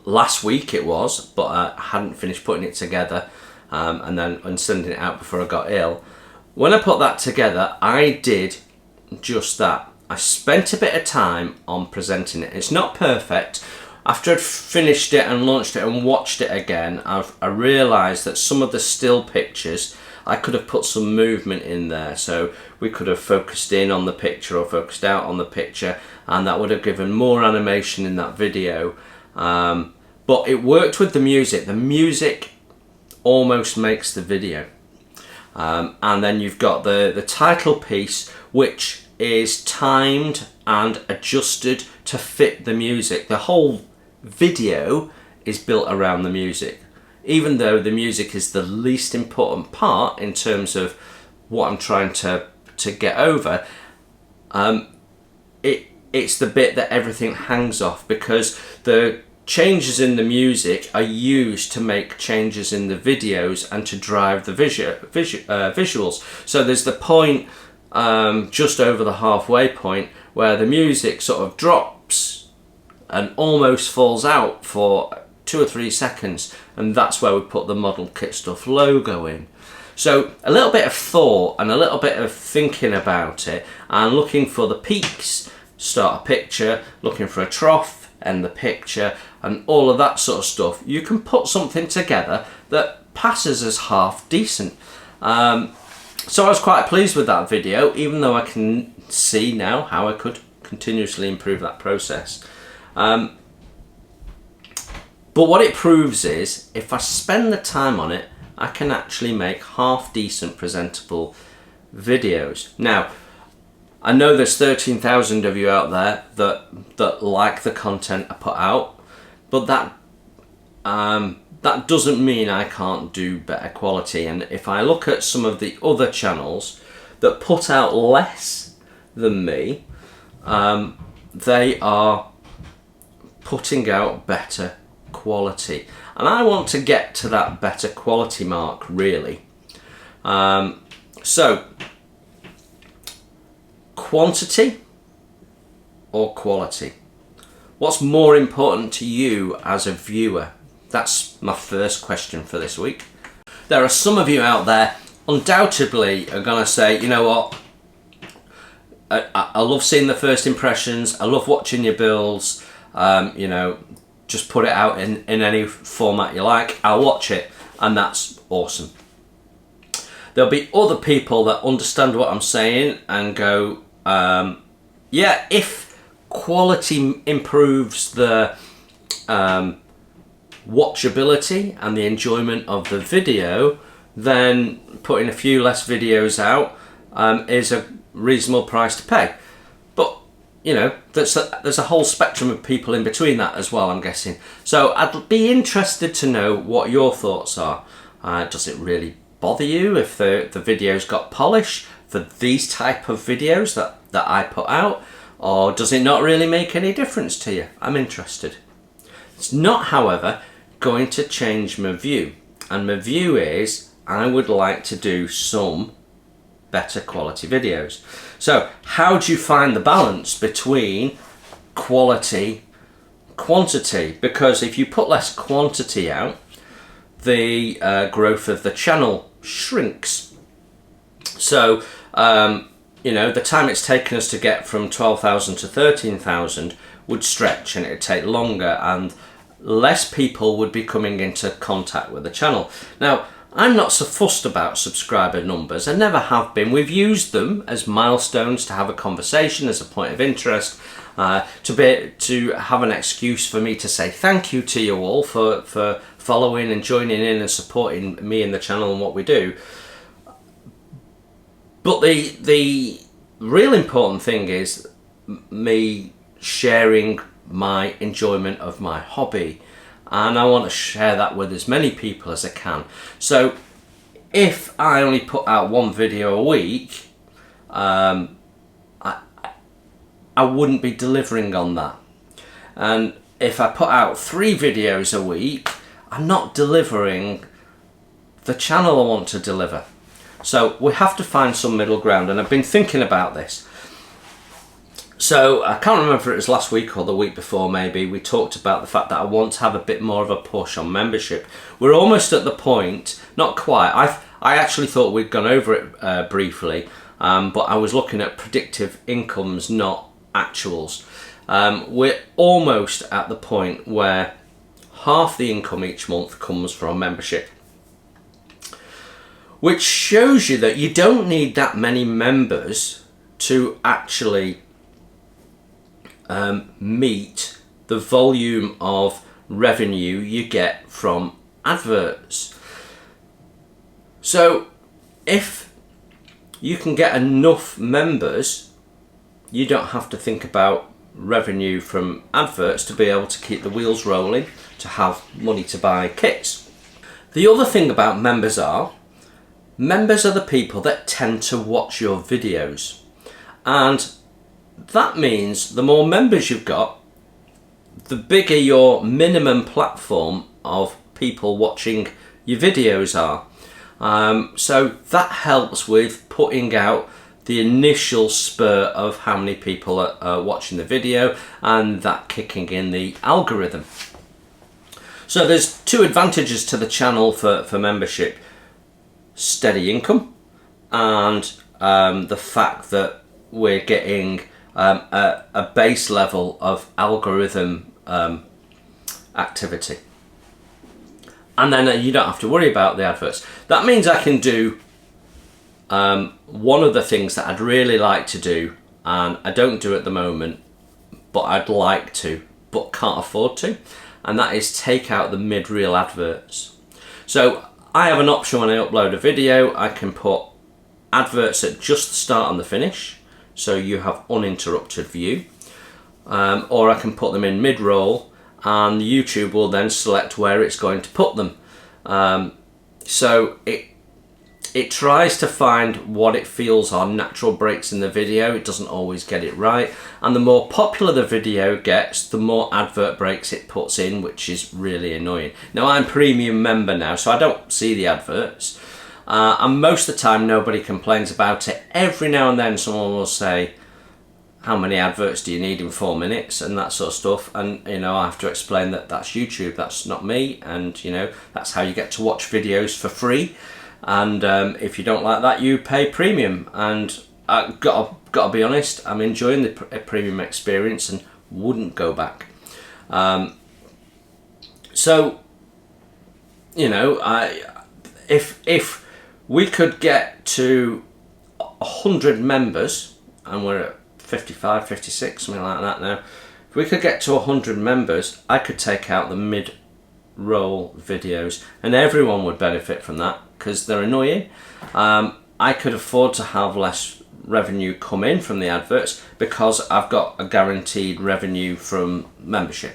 last week it was, but I hadn't finished putting it together and sending it out before I got ill. When I put that together, I did just that. I spent a bit of time on presenting it. It's not perfect. After I'd finished it and launched it and watched it again, I realised that some of the still pictures, I could have put some movement in there. So we could have focused in on the picture or focused out on the picture, and that would have given more animation in that video. But it worked with the music. The music almost makes the video. And then you've got the title piece, which is timed and adjusted to fit the music. The whole video is built around the music. Even though the music is the least important part in terms of what I'm trying to get over, it's the bit that everything hangs off, because the changes in the music are used to make changes in the videos and to drive the visuals. So there's the point just over the halfway point where the music sort of drops and almost falls out for 2 or 3 seconds, and that's where we put the Model Kit Stuff logo in. So a little bit of thought and a little bit of thinking about it, and looking for the peaks, start a picture, looking for a trough, end the picture, and all of that sort of stuff. You can put something together that passes as half decent. So I was quite pleased with that video, even though I can see now how I could continuously improve that process. But what it proves is, if I spend the time on it, I can actually make half decent presentable videos. Now, I know there's 13,000 of you out there that like the content I put out, but that doesn't mean I can't do better quality. And if I look at some of the other channels that put out less than me, they are putting out better quality, and I want to get to that better quality mark, really. So quantity or quality? What's more important to you as a viewer? That's my first question for this week. There are some of you out there undoubtedly are going to say, you know what, I love seeing the first impressions, I love watching your builds, you know, just put it out in any format you like, I'll watch it, and that's awesome. There'll be other people that understand what I'm saying and go, yeah, if quality improves the watchability and the enjoyment of the video, then putting a few less videos out is a reasonable price to pay. But you know, there's a whole spectrum of people in between that as well, I'm guessing. So I'd be interested to know what your thoughts are. Does it really bother you if the videos got polish for these type of videos that I put out? Or does it not really make any difference to you? I'm interested. It's not, however, going to change my view. And my view is I would like to do some better quality videos. So how do you find the balance between quality, quantity? Because if you put less quantity out, the growth of the channel shrinks. So you know, the time it's taken us to get from 12,000 to 13,000 would stretch, and it'd take longer, and less people would be coming into contact with the channel. Now, I'm not so fussed about subscriber numbers. I never have been. We've used them as milestones to have a conversation, as a point of interest, to have an excuse for me to say thank you to you all for following and joining in and supporting me and the channel and what we do. But the real important thing is me sharing my enjoyment of my hobby, and I want to share that with as many people as I can. So if I only put out one video a week, I wouldn't be delivering on that. And if I put out 3 videos a week, I'm not delivering the channel I want to deliver. So we have to find some middle ground, and I've been thinking about this. So I can't remember if it was last week or the week before, maybe, we talked about the fact that I want to have a bit more of a push on membership. We're almost at the point, not quite, I actually thought we'd gone over it briefly, but I was looking at predictive incomes, not actuals. We're almost at the point where half the income each month comes from membership, which shows you that you don't need that many members to actually meet the volume of revenue you get from adverts. So if you can get enough members, you don't have to think about revenue from adverts to be able to keep the wheels rolling, to have money to buy kits. The other thing about members are the people that tend to watch your videos, and that means the more members you've got, the bigger your minimum platform of people watching your videos are. So that helps with putting out the initial spur of how many people are watching the video, and that kicking in the algorithm. So there's 2 advantages to the channel for membership: steady income, and the fact that we're getting a base level of algorithm activity, and then you don't have to worry about the adverts. That means I can do one of the things that I'd really like to do, and I don't do at the moment, but I'd like to, but can't afford to, and that is take out the mid-reel adverts. So I have an option when I upload a video. I can put adverts at just the start and the finish, so you have uninterrupted view, or I can put them in mid-roll, and YouTube will then select where it's going to put them. So it tries to find what it feels are natural breaks in the video. It doesn't always get it right, and the more popular the video gets, the more advert breaks it puts in, which is really annoying. Now, I'm premium member now, so I don't see the adverts, and most of the time nobody complains about it. Every now and then someone will say, how many adverts do you need in 4 minutes, and that sort of stuff, and you know, I have to explain that that's YouTube, that's not me, and you know, that's how you get to watch videos for free. And if you don't like that, you pay premium. And I've got to be honest, I'm enjoying the premium experience and wouldn't go back. So, you know, if we could get to 100 members, and we're at 55, 56, something like that now. If we could get to 100 members, I could take out the mid-roll videos, and everyone would benefit from that, because they're annoying. I could afford to have less revenue come in from the adverts because I've got a guaranteed revenue from membership.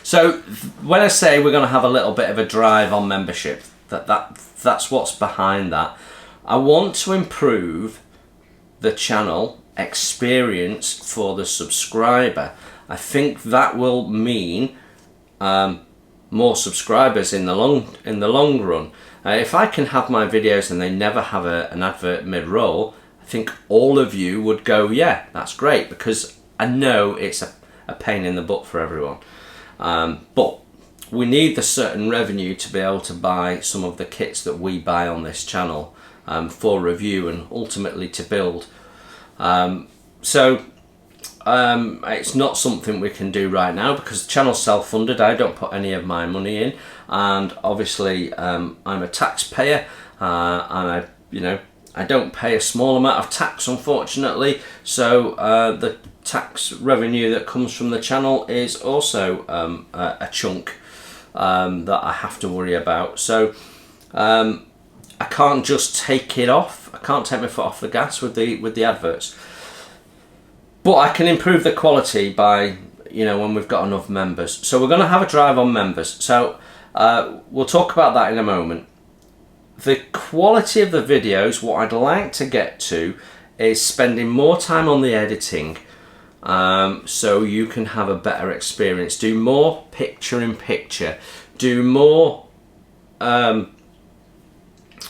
So when I say we're going to have a little bit of a drive on membership, that's what's behind that. I want to improve the channel experience for the subscriber. I think that will mean more subscribers in the long run. If I can have my videos and they never have an advert mid-roll, I think all of you would go, yeah, that's great, because I know it's a pain in the butt for everyone. But we need the certain revenue to be able to buy some of the kits that we buy on this channel for review and ultimately to build. It's not something we can do right now because the channel's self-funded. I don't put any of my money in, and obviously I'm a taxpayer, and I don't pay a small amount of tax, unfortunately. So the tax revenue that comes from the channel is also a chunk that I have to worry about. So I can't just take it off. I can't take my foot off the gas with the adverts. But I can improve the quality by, when we've got enough members. So we're going to have a drive on members. So we'll talk about that in a moment. The quality of the videos, what I'd like to get to is spending more time on the editing, so you can have a better experience. Do more picture-in-picture. Do more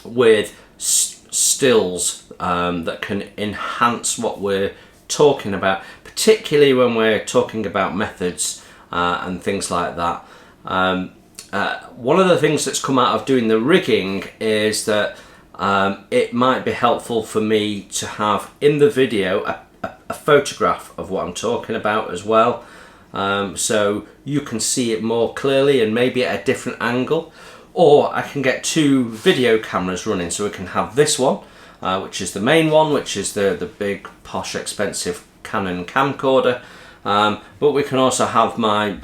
with stills that can enhance what we're talking about, particularly when we're talking about methods and things like that. One of the things that's come out of doing the rigging is that it might be helpful for me to have in the video a photograph of what I'm talking about as well, so you can see it more clearly and maybe at a different angle. Or I can get two video cameras running, so we can have this one, which is the main one, which is the big posh expensive Canon camcorder, but we can also have my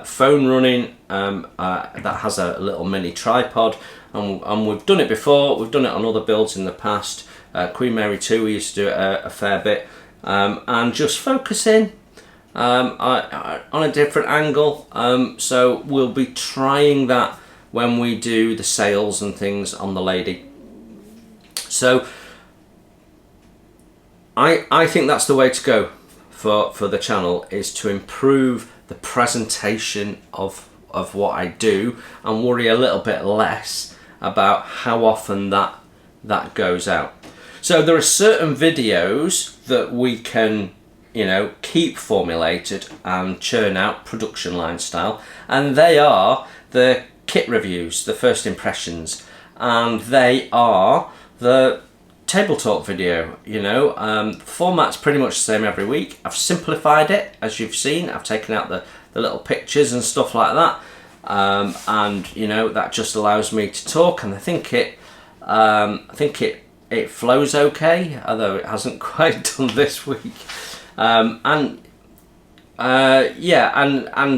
phone running that has a little mini tripod, and we've done it before. We've done it on other builds in the past. Queen Mary 2, we used to do it a fair bit, and just focus in on a different angle. So we'll be trying that when we do the sales and things on the lady. So I think that's the way to go for the channel, is to improve the presentation of what I do and worry a little bit less about how often that goes out. So there are certain videos that we can keep formulated and churn out production line style, and they are the kit reviews, the first impressions, and they are the table talk video. Format's pretty much the same every week. I've simplified it, as you've seen. I've taken out the little pictures and stuff like that, and that just allows me to talk, and I think it flows okay, although it hasn't quite done this week. And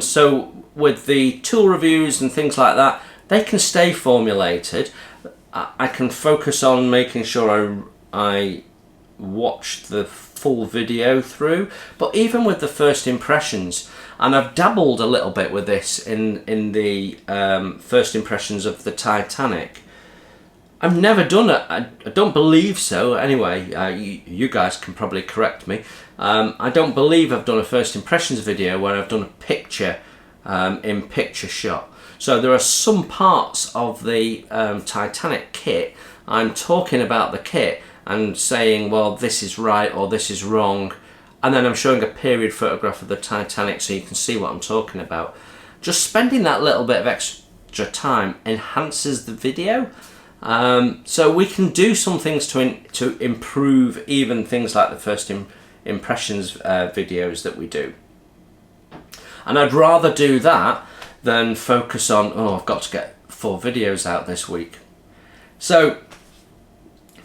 so with the tool reviews and things like that, they can stay formulated. I can focus on making sure I watch the full video through. But even with the first impressions, and I've dabbled a little bit with this in the first impressions of the Titanic. I've never done it. I don't believe so. Anyway, you guys can probably correct me. I don't believe I've done a first impressions video where I've done a picture in picture shot. So there are some parts of the Titanic kit, I'm talking about the kit and saying, well, this is right or this is wrong, and then I'm showing a period photograph of the Titanic so you can see what I'm talking about. Just spending that little bit of extra time enhances the video. So we can do some things to improve even things like the first impressions videos that we do. And I'd rather do that than focus on, oh, I've got to get 4 videos out this week. So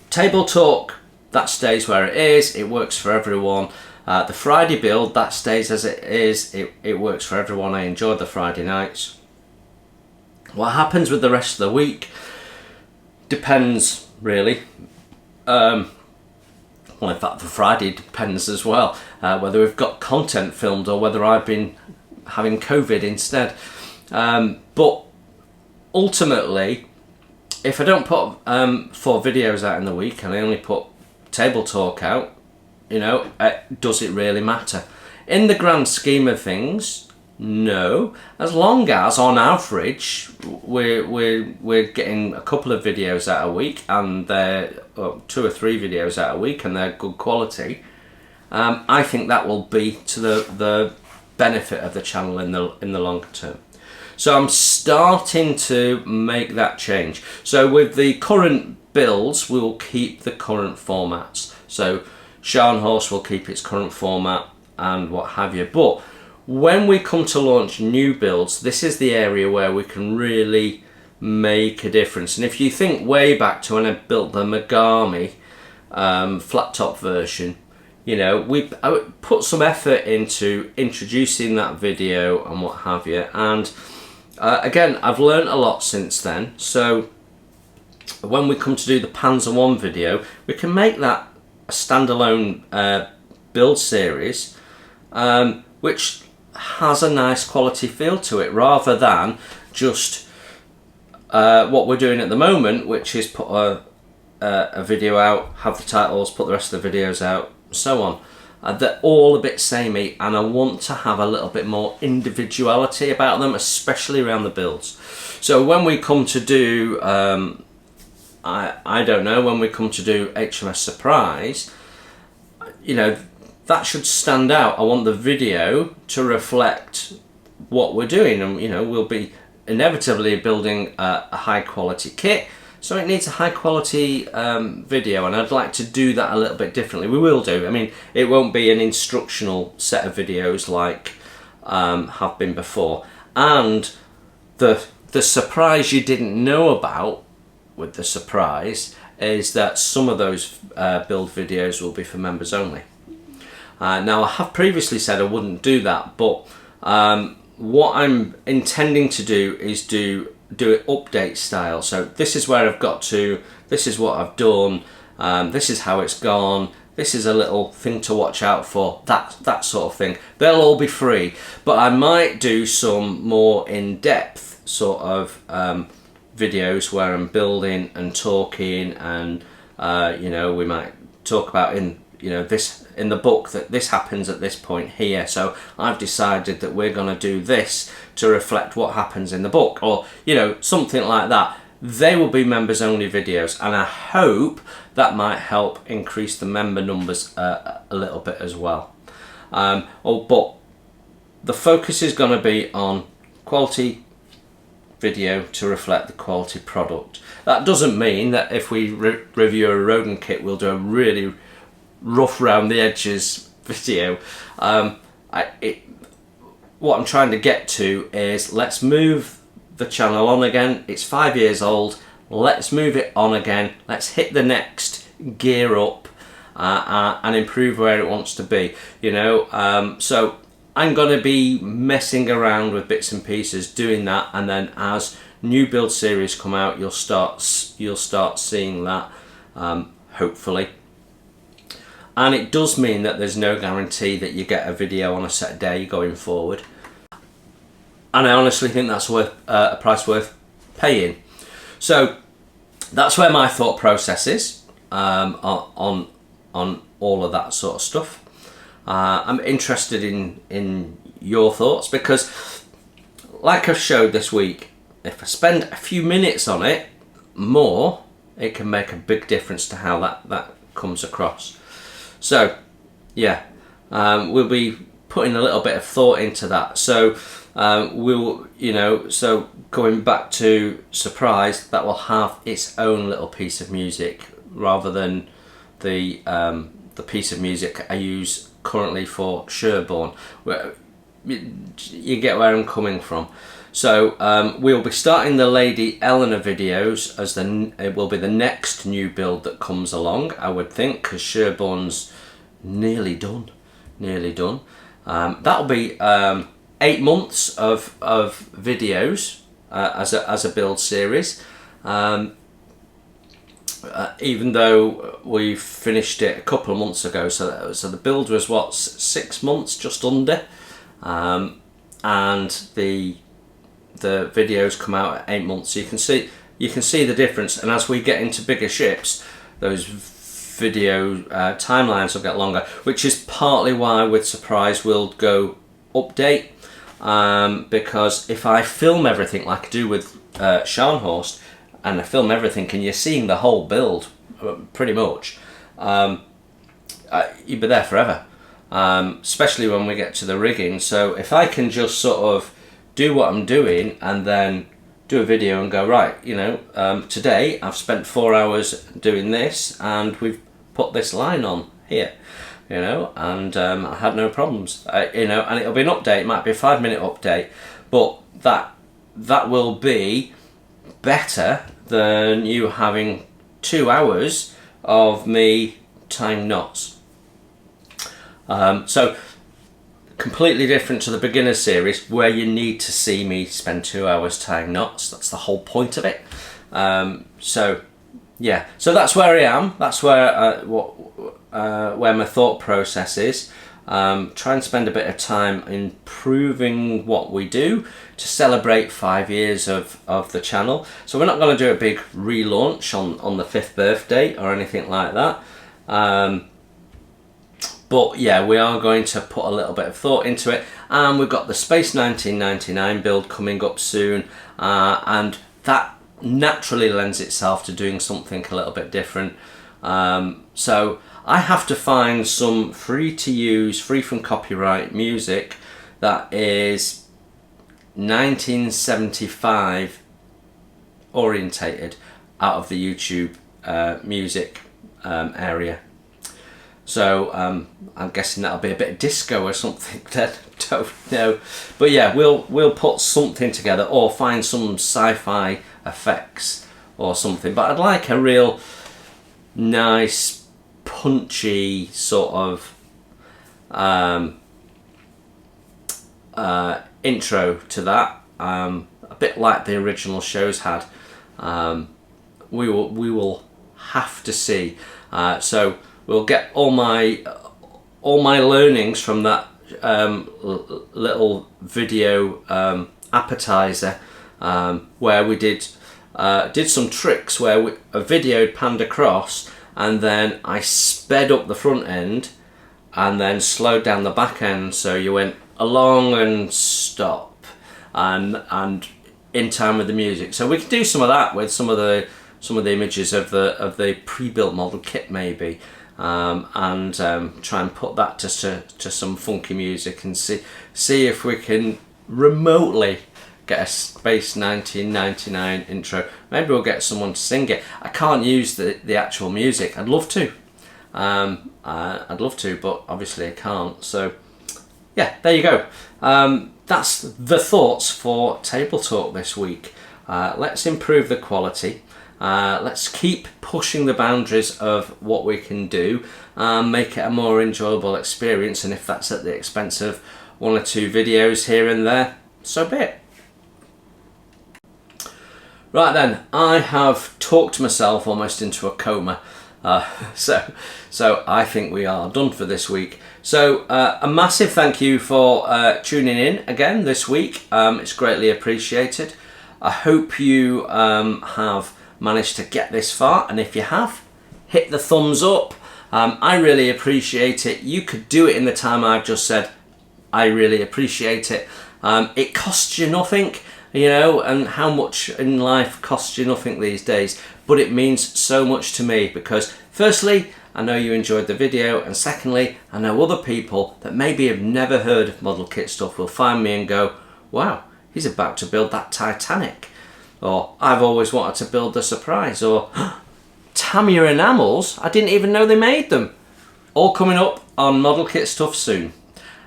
table talk, that stays where it is. It works for everyone. The Friday build, that stays as it is. It works for everyone. I enjoy the Friday nights. What happens with the rest of the week depends, really. Well, in fact, the Friday depends as well, whether we've got content filmed or whether I've been having COVID instead. But ultimately, if I don't put 4 videos out in the week and I only put Table Talk out, you know, does it really matter? In the grand scheme of things, no. As long as, on average, we're getting a couple of videos out a week, and they're 2 or 3 videos out a week, and they're good quality. I think that will be to the benefit of the channel in the longer term. So I'm starting to make that change. So with the current builds, we'll keep the current formats. So Scharnhorst will keep its current format and what have you. But when we come to launch new builds, this is the area where we can really make a difference. And if you think way back to when I built the Megami flat top version, you know, I would put some effort into introducing that video and what have you. And again, I've learned a lot since then. So when we come to do the Panzer 1 video, we can make that a standalone build series, which has a nice quality feel to it, rather than just what we're doing at the moment, which is put a video out, have the titles, put the rest of the videos out, so on. They're all a bit samey, and I want to have a little bit more individuality about them, especially around the builds. So when we come to do, I don't know, when we come to do HMS Surprise, you know, that should stand out. I want the video to reflect what we're doing, and you know, we'll be inevitably building a high quality kit, so it needs a high quality video, and I'd like to do that a little bit differently. We will do. I mean, it won't be an instructional set of videos like have been before. And the surprise you didn't know about with the surprise is that some of those build videos will be for members only. Now, I have previously said I wouldn't do that, but what I'm intending to do is do it update style. So this is where I've got to, this is what I've done, this is how it's gone, this is a little thing to watch out for, that sort of thing. They'll all be free, but I might do some more in-depth sort of videos where I'm building and talking, and you know, we might talk about this in the book that this happens at this point here, so I've decided that we're going to do this to reflect what happens in the book, or you know, something like that. They will be members only videos, and I hope that might help increase the member numbers a little bit as well. But the focus is going to be on quality video to reflect the quality product. That doesn't mean that if we review a Rodin kit, we'll do a really rough round the edges video. What I'm trying to get to is, let's move the channel on again. It's 5 years old. Let's move it on again. Let's hit the next gear up and improve where it wants to be. You know, so I'm going to be messing around with bits and pieces, doing that, and then as new build series come out, you'll start seeing that, hopefully. And it does mean that there's no guarantee that you get a video on a set day going forward. And I honestly think that's worth a price worth paying. So that's where my thought process is on all of that sort of stuff. I'm interested in your thoughts, because like I've showed this week, if I spend a few minutes on it more, it can make a big difference to how that comes across. So yeah, we'll be putting a little bit of thought into that. So we'll, you know, so going back to Surprise, that will have its own little piece of music, rather than the piece of music I use currently for Sherborne. Where you get where I'm coming from. So we'll be starting the Lady Eleanor videos as it will be the next new build that comes along, I would think, because Sherborne's nearly done. That'll be 8 months of videos as a build series. even though we finished it a couple of months ago, so the build was what, 6 months, just under, and the videos come out at 8 months. So you can see the difference, and as we get into bigger ships, those video timelines will get longer, which is partly why with Surprise we'll go update, because if I film everything like I do with Scharnhorst, and I film everything and you're seeing the whole build pretty much, you'd be there forever, especially when we get to the rigging. So if I can just sort of do what I'm doing and then do a video and go, right, you know, today I've spent 4 hours doing this and we've put this line on here, you know, and I had no problems, you know, and it'll be an update. It might be a 5-minute update, but that will be better than you having 2 hours of me tying knots. So completely different to the beginner series where you need to see me spend 2 hours tying knots. That's the whole point of it. So yeah, so that's where I am. That's where my thought process is. Try and spend a bit of time improving what we do to celebrate 5 years of the channel. So we're not going to do a big relaunch on the 5th birthday or anything like that. But yeah, we are going to put a little bit of thought into it, and we've got the Space 1999 build coming up soon, and that naturally lends itself to doing something a little bit different. So I have to find some free to use, free from copyright music that is 1975 orientated out of the YouTube music area. So I'm guessing that'll be a bit of disco or something. Don't know, but yeah, we'll put something together or find some sci-fi effects or something. But I'd like a real nice, punchy sort of intro to that, a bit like the original shows had. We will have to see. So we'll get all my learnings from that little video appetizer, where we did some tricks where a video panned across, and then I sped up the front end and then slowed down the back end, so you went along and stop and in time with the music. So we could do some of that with some of the images of the pre-built model kit maybe, and try and put that to some funky music and see if we can remotely get a Space 1999 intro. Maybe we'll get someone to sing it. I can't use the actual music. I'd love to. I'd love to, but obviously I can't. So yeah, there you go. That's the thoughts for Table Talk this week. Let's improve the quality. Let's keep pushing the boundaries of what we can do and make it a more enjoyable experience, and if that's at the expense of 1 or 2 videos here and there, so be it. Right then, I have talked myself almost into a coma, so I think we are done for this week. So a massive thank you for tuning in again this week. It's greatly appreciated. I hope you have managed to get this far, and if you have, hit the thumbs up. I really appreciate it. You could do it in the time I've just said. I really appreciate it. It costs you nothing, you know, and how much in life costs you nothing these days, but it means so much to me, because firstly, I know you enjoyed the video, and secondly, I know other people that maybe have never heard of model kit stuff will find me and go, wow, he's about to build that Titanic, or I've always wanted to build the Surprise, or Tamiya enamels, I didn't even know they made them. All coming up on model kit stuff soon.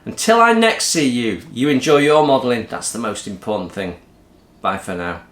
Until I next see you, you enjoy your modelling. That's the most important thing. Bye for now.